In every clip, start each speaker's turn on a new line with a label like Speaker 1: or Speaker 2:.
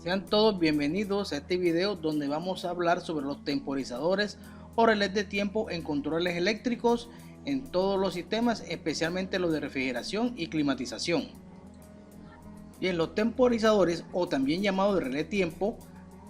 Speaker 1: Sean todos bienvenidos a este video donde vamos a hablar sobre los temporizadores o relés de tiempo en controles eléctricos en todos los sistemas, especialmente los de refrigeración y climatización. Bien, los temporizadores, o también llamados de relé de tiempo,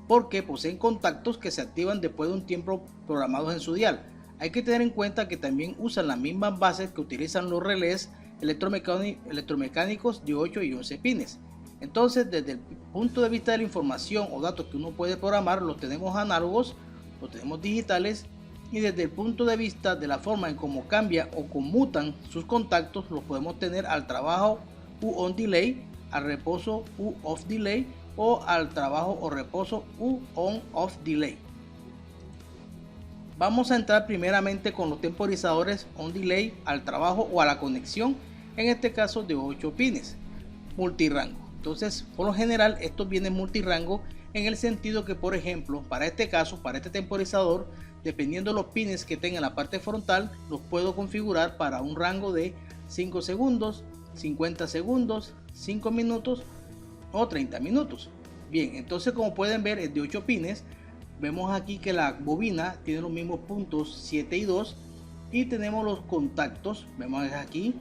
Speaker 1: porque poseen contactos que se activan después de un tiempo programados en su dial. Hay que tener en cuenta que también usan las mismas bases que utilizan los relés electromecánicos de 8 y 11 pines. Entonces, desde el punto de vista de la información o datos que uno puede programar, los tenemos análogos, los tenemos digitales, y desde el punto de vista de la forma en cómo cambia o conmutan sus contactos, los podemos tener al trabajo u on delay, al reposo u off delay, o al trabajo o reposo u on off delay. Vamos a entrar primeramente con los temporizadores on delay, al trabajo o a la conexión, en este caso de 8 pines, multirango. Entonces, por lo general, estos vienen multirango en el sentido que, por ejemplo, para este caso, para este temporizador, dependiendo de los pines que tenga en la parte frontal, los puedo configurar para un rango de 5 segundos, 50 segundos, 5 minutos o 30 minutos. Bien, entonces como pueden ver es de 8 pines. Vemos aquí que la bobina tiene los mismos puntos 7 y 2 y tenemos los contactos, vemos aquí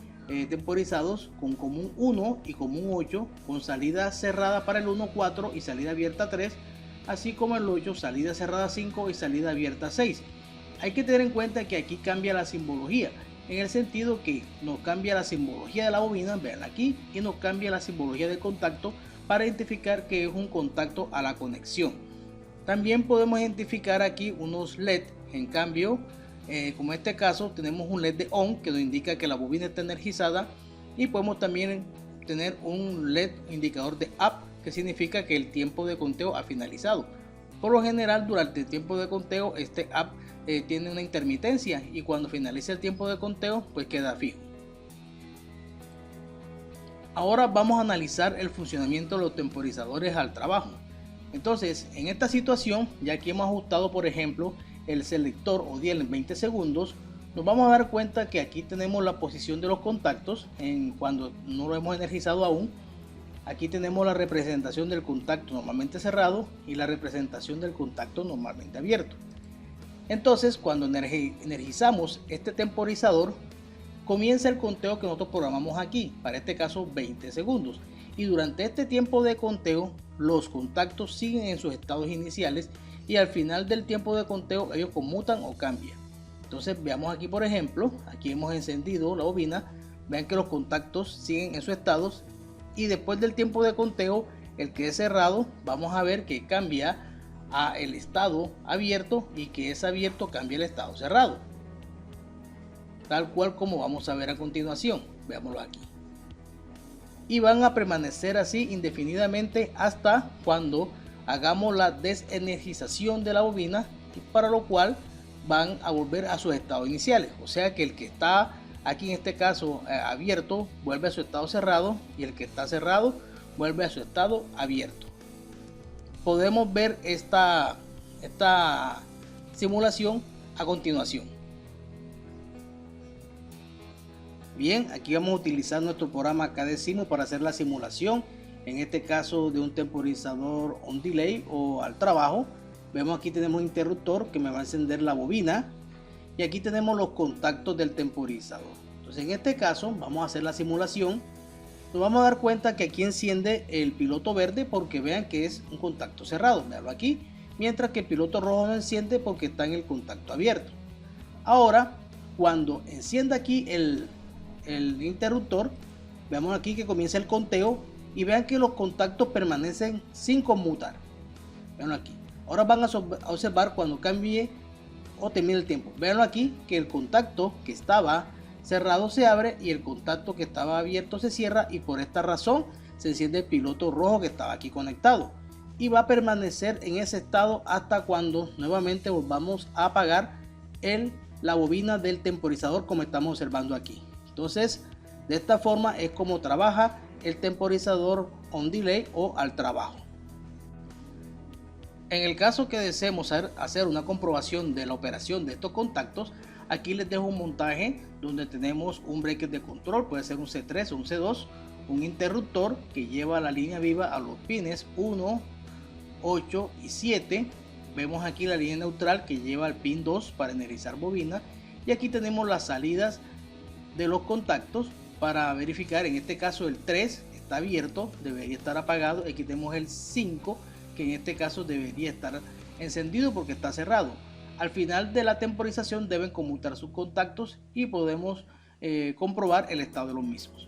Speaker 1: temporizados con común 1 y común 8, con salida cerrada para el 1 4 y salida abierta 3, así como el 8 salida cerrada 5 y salida abierta 6. Hay que tener en cuenta que aquí cambia la simbología, en el sentido que nos cambia la simbología de la bobina, vean aquí, y nos cambia la simbología del contacto para identificar que es un contacto a la conexión. También podemos identificar aquí unos LED, en cambio, como en este caso tenemos un LED de on que nos indica que la bobina está energizada, y podemos también tener un LED indicador de up que significa que el tiempo de conteo ha finalizado. Por lo general, durante el tiempo de conteo este up tiene una intermitencia, y cuando finaliza el tiempo de conteo pues queda fijo. Ahora vamos a analizar el funcionamiento de los temporizadores al trabajo. Entonces, en esta situación, ya que hemos ajustado por ejemplo el selector o dial en 20 segundos, nos vamos a dar cuenta que aquí tenemos la posición de los contactos cuando no lo hemos energizado aún. Aquí tenemos la representación del contacto normalmente cerrado y la representación del contacto normalmente abierto. Entonces, cuando energizamos este temporizador, comienza el conteo que nosotros programamos aquí, para este caso 20 segundos. Y durante este tiempo de conteo, los contactos siguen en sus estados iniciales, y al final del tiempo de conteo ellos conmutan o cambian. Entonces veamos aquí, por ejemplo, aquí hemos encendido la bobina, vean que los contactos siguen en sus estados, y después del tiempo de conteo, el que es cerrado, vamos a ver que cambia a el estado abierto, y que es abierto cambia el estado cerrado, tal cual como vamos a ver a continuación. Veámoslo aquí. Y van a permanecer así indefinidamente hasta cuando hagamos la desenergización de la bobina, para lo cual van a volver a sus estados iniciales. O sea que el que está aquí en este caso abierto vuelve a su estado cerrado, y el que está cerrado vuelve a su estado abierto. Podemos ver esta simulación a continuación. Bien, aquí vamos a utilizar nuestro programa Cadecimu para hacer la simulación, en este caso de un temporizador on delay o al trabajo. Vemos aquí tenemos un interruptor que me va a encender la bobina, y aquí tenemos los contactos del temporizador. Entonces en este caso vamos a hacer la simulación. Nos vamos a dar cuenta que aquí enciende el piloto verde porque vean que es un contacto cerrado, veanlo aquí, mientras que el piloto rojo no enciende porque está en el contacto abierto. Ahora, cuando encienda aquí el interruptor, veamos aquí que comienza el conteo, y vean que los contactos permanecen sin conmutar. Veanlo aquí. Ahora van a observar cuando cambie o termine el tiempo. Veanlo aquí que el contacto que estaba cerrado se abre y el contacto que estaba abierto se cierra, y por esta razón se enciende el piloto rojo que estaba aquí conectado, y va a permanecer en ese estado hasta cuando nuevamente volvamos a apagar la bobina del temporizador, como estamos observando aquí. Entonces, de esta forma es como trabaja el temporizador on delay o al trabajo. En el caso que deseemos hacer una comprobación de la operación de estos contactos, aquí les dejo un montaje donde tenemos un breaker de control, puede ser un C3 o un C2, un interruptor que lleva la línea viva a los pines 1, 8 y 7. Vemos aquí la línea neutral que lleva al pin 2 para energizar bobina, y aquí tenemos las salidas de los contactos para verificar. En este caso el 3 está abierto, debería estar apagado. Aquí tenemos el 5, que en este caso debería estar encendido porque está cerrado. Al final de la temporización deben conmutar sus contactos y podemos comprobar el estado de los mismos.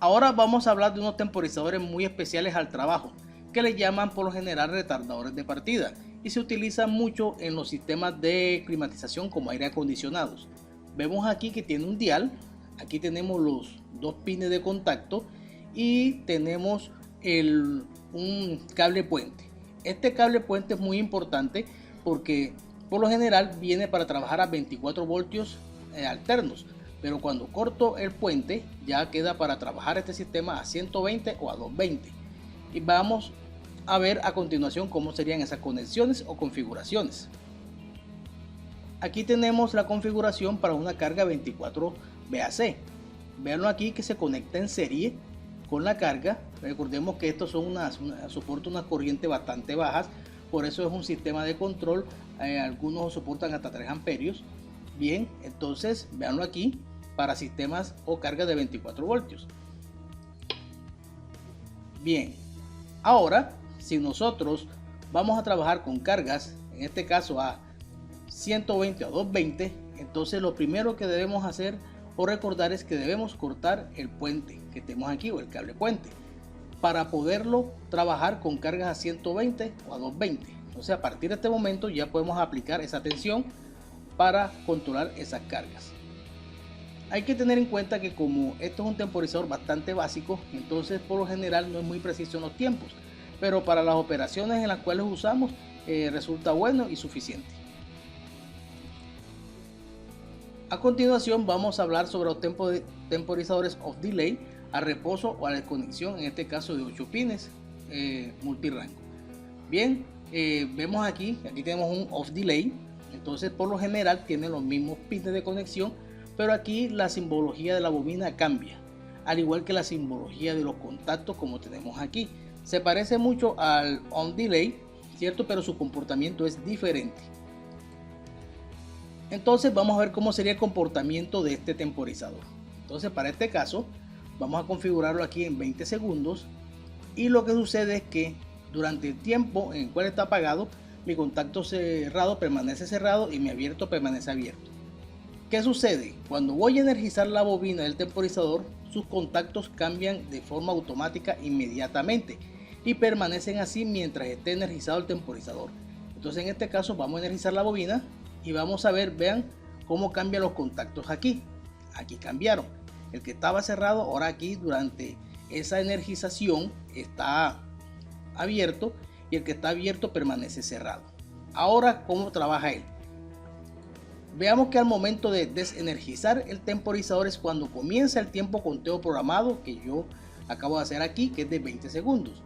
Speaker 1: Ahora vamos a hablar de unos temporizadores muy especiales al trabajo, que le llaman por lo general retardadores de partida, y se utilizan mucho en los sistemas de climatización como aire acondicionados. Vemos aquí que tiene un dial, aquí tenemos los dos pines de contacto y tenemos un cable puente. Este cable puente es muy importante porque por lo general viene para trabajar a 24 voltios alternos, pero cuando corto el puente ya queda para trabajar este sistema a 120 o a 220. Y vamos a ver a continuación cómo serían esas conexiones o configuraciones. Aquí tenemos la configuración para una carga 24 VAC. Veanlo aquí que se conecta en serie con la carga. Recordemos que estos son soportan una corriente bastante bajas, por eso es un sistema de control. Algunos soportan hasta 3 amperios. Bien, entonces veanlo aquí para sistemas o cargas de 24 voltios. Bien, ahora si nosotros vamos a trabajar con cargas, en este caso a 120 o 220, entonces lo primero que debemos hacer o recordar es que debemos cortar el puente que tenemos aquí, o el cable puente, para poderlo trabajar con cargas a 120 o a 220. Entonces a partir de este momento ya podemos aplicar esa tensión para controlar esas cargas. Hay que tener en cuenta que como esto es un temporizador bastante básico, entonces por lo general no es muy preciso en los tiempos, pero para las operaciones en las cuales usamos resulta bueno y suficiente. A continuación vamos a hablar sobre los temporizadores off delay, a reposo o a desconexión, en este caso de 8 pines multirango. Bien, vemos aquí tenemos un off delay, entonces por lo general tienen los mismos pines de conexión, pero aquí la simbología de la bobina cambia, al igual que la simbología de los contactos como tenemos aquí. Se parece mucho al on delay, ¿cierto? Pero su comportamiento es diferente. Entonces vamos a ver cómo sería el comportamiento de este temporizador. Entonces para este caso vamos a configurarlo aquí en 20 segundos, y lo que sucede es que durante el tiempo en el cual está apagado, mi contacto cerrado permanece cerrado y mi abierto permanece abierto. ¿Qué sucede? Cuando voy a energizar la bobina del temporizador, sus contactos cambian de forma automática inmediatamente y permanecen así mientras esté energizado el temporizador. Entonces en este caso vamos a energizar la bobina y vamos a ver, vean cómo cambian los contactos aquí. Aquí cambiaron. El que estaba cerrado ahora aquí durante esa energización está abierto, y el que está abierto permanece cerrado. Ahora, ¿cómo trabaja él? Veamos que al momento de desenergizar el temporizador es cuando comienza el tiempo conteo programado que yo acabo de hacer aquí, que es de 20 segundos.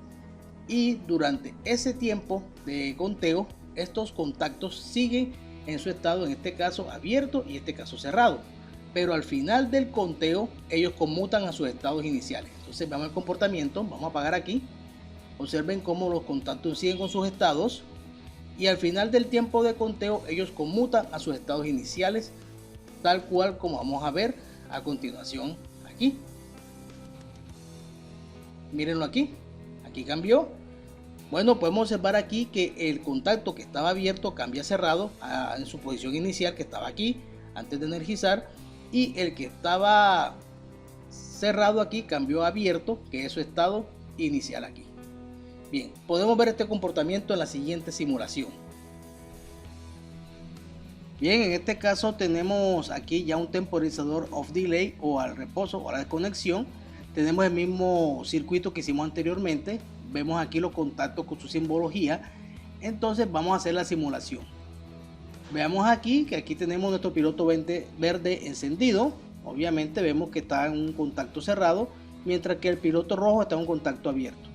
Speaker 1: Y durante ese tiempo de conteo, estos contactos siguen en su estado, en este caso abierto y en este caso cerrado. Pero al final del conteo, ellos conmutan a sus estados iniciales. Entonces veamos el comportamiento, vamos a apagar aquí. Observen cómo los contactos siguen con sus estados. Y al final del tiempo de conteo ellos conmutan a sus estados iniciales, tal cual como vamos a ver a continuación aquí. Mírenlo aquí, aquí cambió. Bueno, podemos observar aquí que el contacto que estaba abierto cambia a cerrado en su posición inicial, que estaba aquí antes de energizar, y el que estaba cerrado aquí cambió a abierto, que es su estado inicial aquí. Bien, podemos ver este comportamiento en la siguiente simulación. Bien, en este caso tenemos aquí ya un temporizador off delay o al reposo o a la desconexión. Tenemos el mismo circuito que hicimos anteriormente. Vemos aquí los contactos con su simbología. Entonces vamos a hacer la simulación. Veamos aquí que aquí tenemos nuestro piloto verde encendido. Obviamente vemos que está en un contacto cerrado, mientras que el piloto rojo está en un contacto abierto.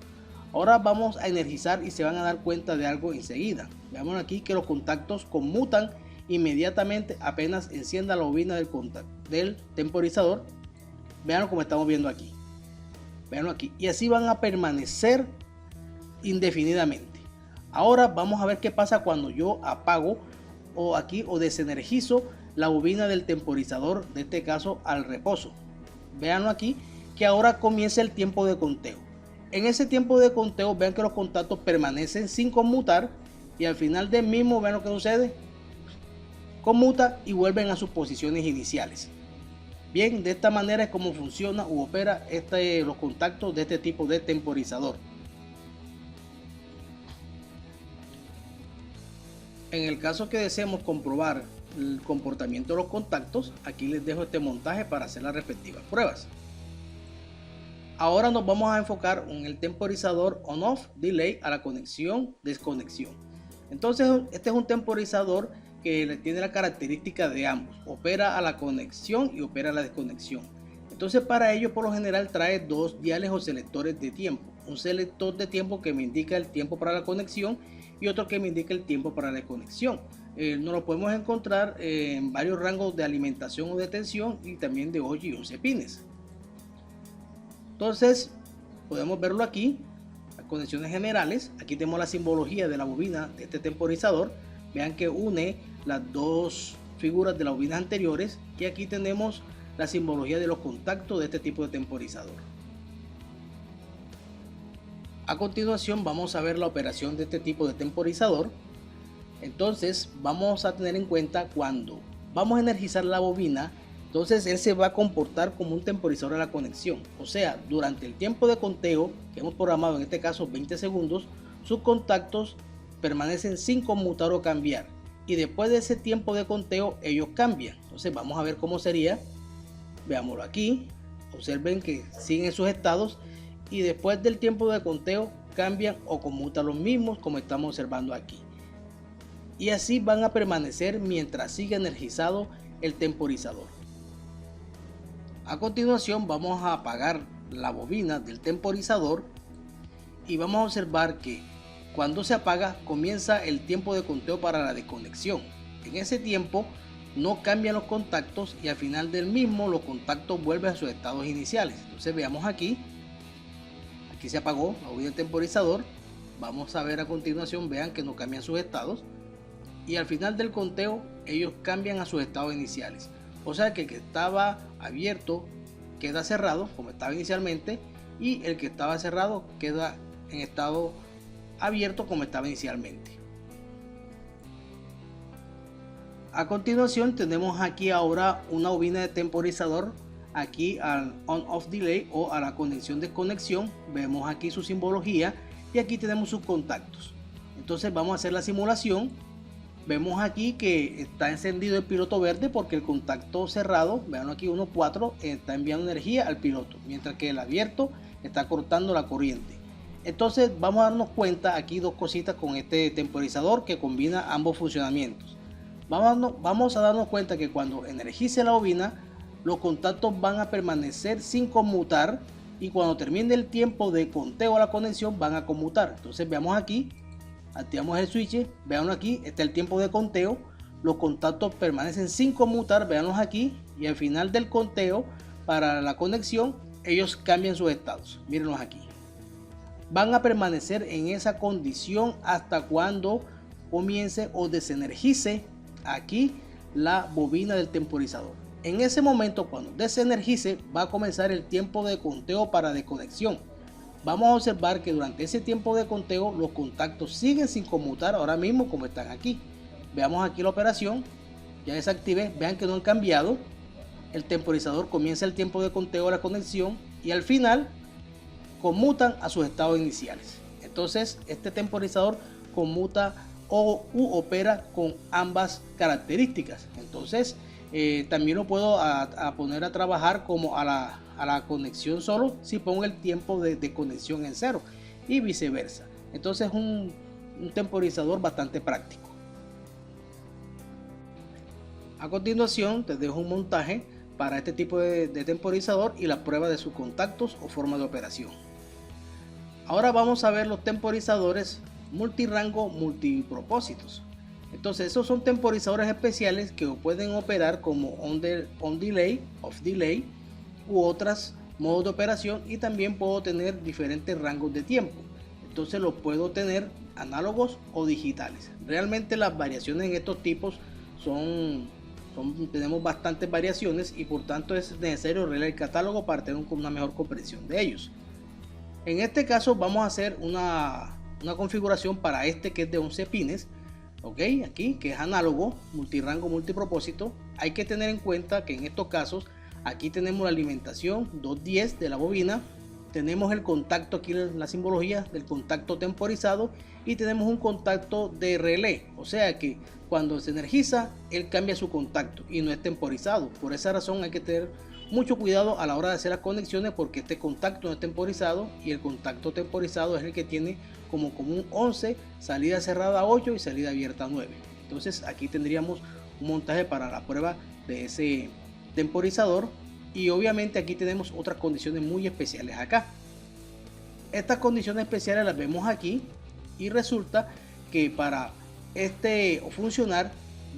Speaker 1: Ahora vamos a energizar y se van a dar cuenta de algo enseguida. Veamos aquí que los contactos conmutan inmediatamente apenas encienda la bobina del temporizador. Vean como estamos viendo aquí. Veanlo aquí. Y así van a permanecer indefinidamente. Ahora vamos a ver qué pasa cuando yo apago o desenergizo la bobina del temporizador, de este caso al reposo. Veanlo aquí, que ahora comienza el tiempo de conteo. En ese tiempo de conteo vean que los contactos permanecen sin conmutar, y al final del mismo vean lo que sucede, conmuta y vuelven a sus posiciones iniciales. Bien, de esta manera es como funciona u opera los contactos de este tipo de temporizador. En el caso que deseemos comprobar el comportamiento de los contactos, aquí les dejo este montaje para hacer las respectivas pruebas. Ahora nos vamos a enfocar en el temporizador on-off delay a la conexión-desconexión. Entonces este es un temporizador que tiene la característica de ambos, opera a la conexión y opera a la desconexión. Entonces para ello por lo general trae dos diales o selectores de tiempo, un selector de tiempo que me indica el tiempo para la conexión y otro que me indica el tiempo para la desconexión. Nos lo podemos encontrar en varios rangos de alimentación o de tensión y también de 8 y 11 pines. Entonces podemos verlo aquí, las conexiones generales. Aquí tenemos la simbología de la bobina de este temporizador. Vean que une las dos figuras de las bobinas anteriores, y aquí tenemos la simbología de los contactos de este tipo de temporizador. A continuación vamos a ver la operación de este tipo de temporizador. Entonces vamos a tener en cuenta cuando vamos a energizar la bobina, entonces él se va a comportar como un temporizador a la conexión. O sea, durante el tiempo de conteo que hemos programado, en este caso 20 segundos, sus contactos permanecen sin conmutar o cambiar, y después de ese tiempo de conteo ellos cambian. Entonces vamos a ver cómo sería. Veámoslo aquí, observen que siguen sus estados y después del tiempo de conteo cambian o conmutan los mismos, como estamos observando aquí, y así van a permanecer mientras siga energizado el temporizador. A continuación vamos a apagar la bobina del temporizador y vamos a observar que cuando se apaga comienza el tiempo de conteo para la desconexión. En ese tiempo no cambian los contactos y al final del mismo los contactos vuelven a sus estados iniciales. Entonces veamos aquí se apagó la bobina del temporizador. Vamos a ver a continuación, vean que no cambian sus estados y al final del conteo ellos cambian a sus estados iniciales. O sea que el que estaba abierto queda cerrado como estaba inicialmente, y el que estaba cerrado queda en estado abierto como estaba inicialmente. A continuación tenemos aquí ahora una bobina de temporizador, aquí al on-off delay o a la conexión-desconexión. Vemos aquí su simbología y aquí tenemos sus contactos. Entonces vamos a hacer la simulación. Vemos aquí que está encendido el piloto verde porque el contacto cerrado, vean aquí 1.4, está enviando energía al piloto, mientras que el abierto está cortando la corriente. Entonces vamos a darnos cuenta aquí dos cositas con este temporizador que combina ambos funcionamientos. Vamos a darnos cuenta que cuando energice la bobina, los contactos van a permanecer sin conmutar, y cuando termine el tiempo de conteo a la conexión van a conmutar. Entonces veamos aquí, activamos el switch, veanlo aquí, está el tiempo de conteo, los contactos permanecen sin conmutar, veanlos aquí, y al final del conteo para la conexión ellos cambian sus estados, mírenlos aquí. Van a permanecer en esa condición hasta cuando comience o desenergice aquí la bobina del temporizador. En ese momento, cuando desenergice, va a comenzar el tiempo de conteo para desconexión. Vamos a observar que durante ese tiempo de conteo los contactos siguen sin conmutar ahora mismo como están aquí. Veamos aquí la operación, ya desactivé, vean que no han cambiado. El temporizador comienza el tiempo de conteo a la conexión y al final conmutan a sus estados iniciales. Entonces este temporizador conmuta o opera con ambas características. Entonces también lo puedo poner a trabajar como a la conexión solo si pongo el tiempo de conexión en 0 y viceversa. Entonces es un temporizador bastante práctico. A continuación te dejo un montaje para este tipo de temporizador y la prueba de sus contactos o forma de operación. Ahora vamos a ver los temporizadores multirango multipropósitos. Entonces esos son temporizadores especiales que pueden operar como on delay, off delay u otros modos de operación, y también puedo tener diferentes rangos de tiempo. entonces los puedo tener análogos o digitales. Realmente las variaciones en estos tipos tenemos bastantes variaciones y por tanto es necesario leer el catálogo para tener una mejor comprensión de ellos. En este caso vamos a hacer una configuración para este que es de 11 pines. Ok, aquí que es análogo, multirango, multipropósito. Hay que tener en cuenta que en estos casos aquí tenemos la alimentación 210 de la bobina, tenemos el contacto, aquí la simbología del contacto temporizado, y tenemos un contacto de relé, o sea que cuando se energiza él cambia su contacto y no es temporizado. Por esa razón hay que tener mucho cuidado a la hora de hacer las conexiones, porque este contacto no es temporizado y el contacto temporizado es el que tiene como un 11, salida cerrada 8 y salida abierta 9. Entonces aquí tendríamos un montaje para la prueba de ese temporizador, y obviamente aquí tenemos otras condiciones muy especiales acá. Estas condiciones especiales las vemos aquí, y resulta que para funcionar,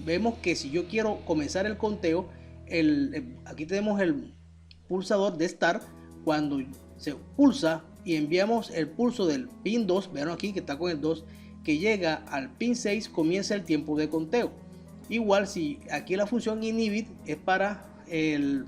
Speaker 1: vemos que si yo quiero comenzar el conteo, aquí tenemos el pulsador de start. Cuando se pulsa y enviamos el pulso del pin 2, vean aquí que está con el 2, que llega al pin 6, comienza el tiempo de conteo. Igual, si aquí la función inhibit es para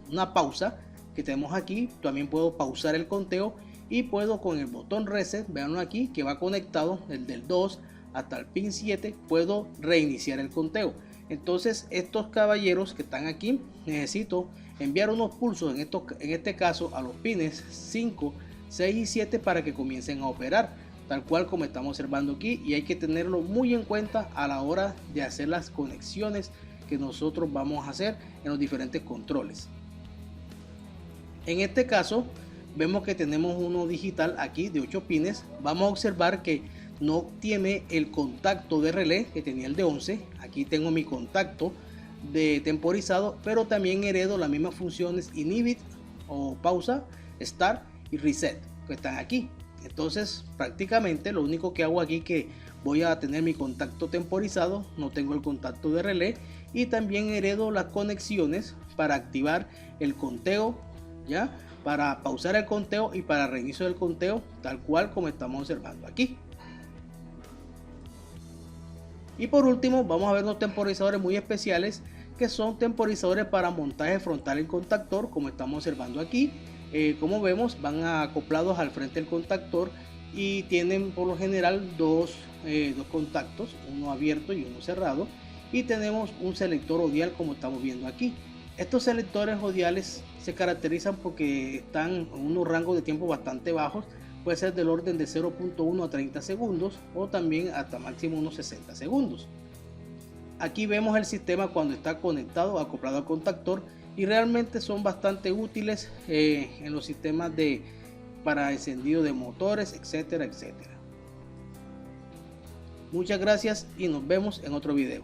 Speaker 1: una pausa que tenemos aquí, también puedo pausar el conteo, y puedo con el botón reset, veanlo aquí que va conectado el del 2 hasta el pin 7, puedo reiniciar el conteo. Entonces estos caballeros que están aquí, necesito enviar unos pulsos en este caso a los pines 5, 6 y 7 para que comiencen a operar, tal cual como estamos observando aquí, y hay que tenerlo muy en cuenta a la hora de hacer las conexiones que nosotros vamos a hacer en los diferentes controles. En este caso vemos que tenemos uno digital aquí de 8 pines. Vamos a observar que no tiene el contacto de relé que tenía el de 11. Aquí tengo mi contacto de temporizado, pero también heredo las mismas funciones inhibit o pausa, start y reset que están aquí. Entonces prácticamente lo único que hago aquí, que voy a tener mi contacto temporizado, no tengo el contacto de relé, y también heredo las conexiones para activar el conteo, ya, para pausar el conteo y para reinicio del conteo, tal cual como estamos observando aquí. Y por último vamos a ver unos temporizadores muy especiales, que son temporizadores para montaje frontal en contactor, como estamos observando aquí. Como vemos, van acoplados al frente del contactor y tienen por lo general dos contactos, uno abierto y uno cerrado, y tenemos un selector odial como estamos viendo aquí. Estos selectores odiales se caracterizan porque están en unos rangos de tiempo bastante bajos, puede ser del orden de 0.1 a 30 segundos o también hasta máximo unos 60 segundos. Aquí vemos el sistema cuando está conectado, acoplado al contactor, y realmente son bastante útiles en los sistemas para encendido de motores, etcétera, etcétera. Muchas gracias y nos vemos en otro video.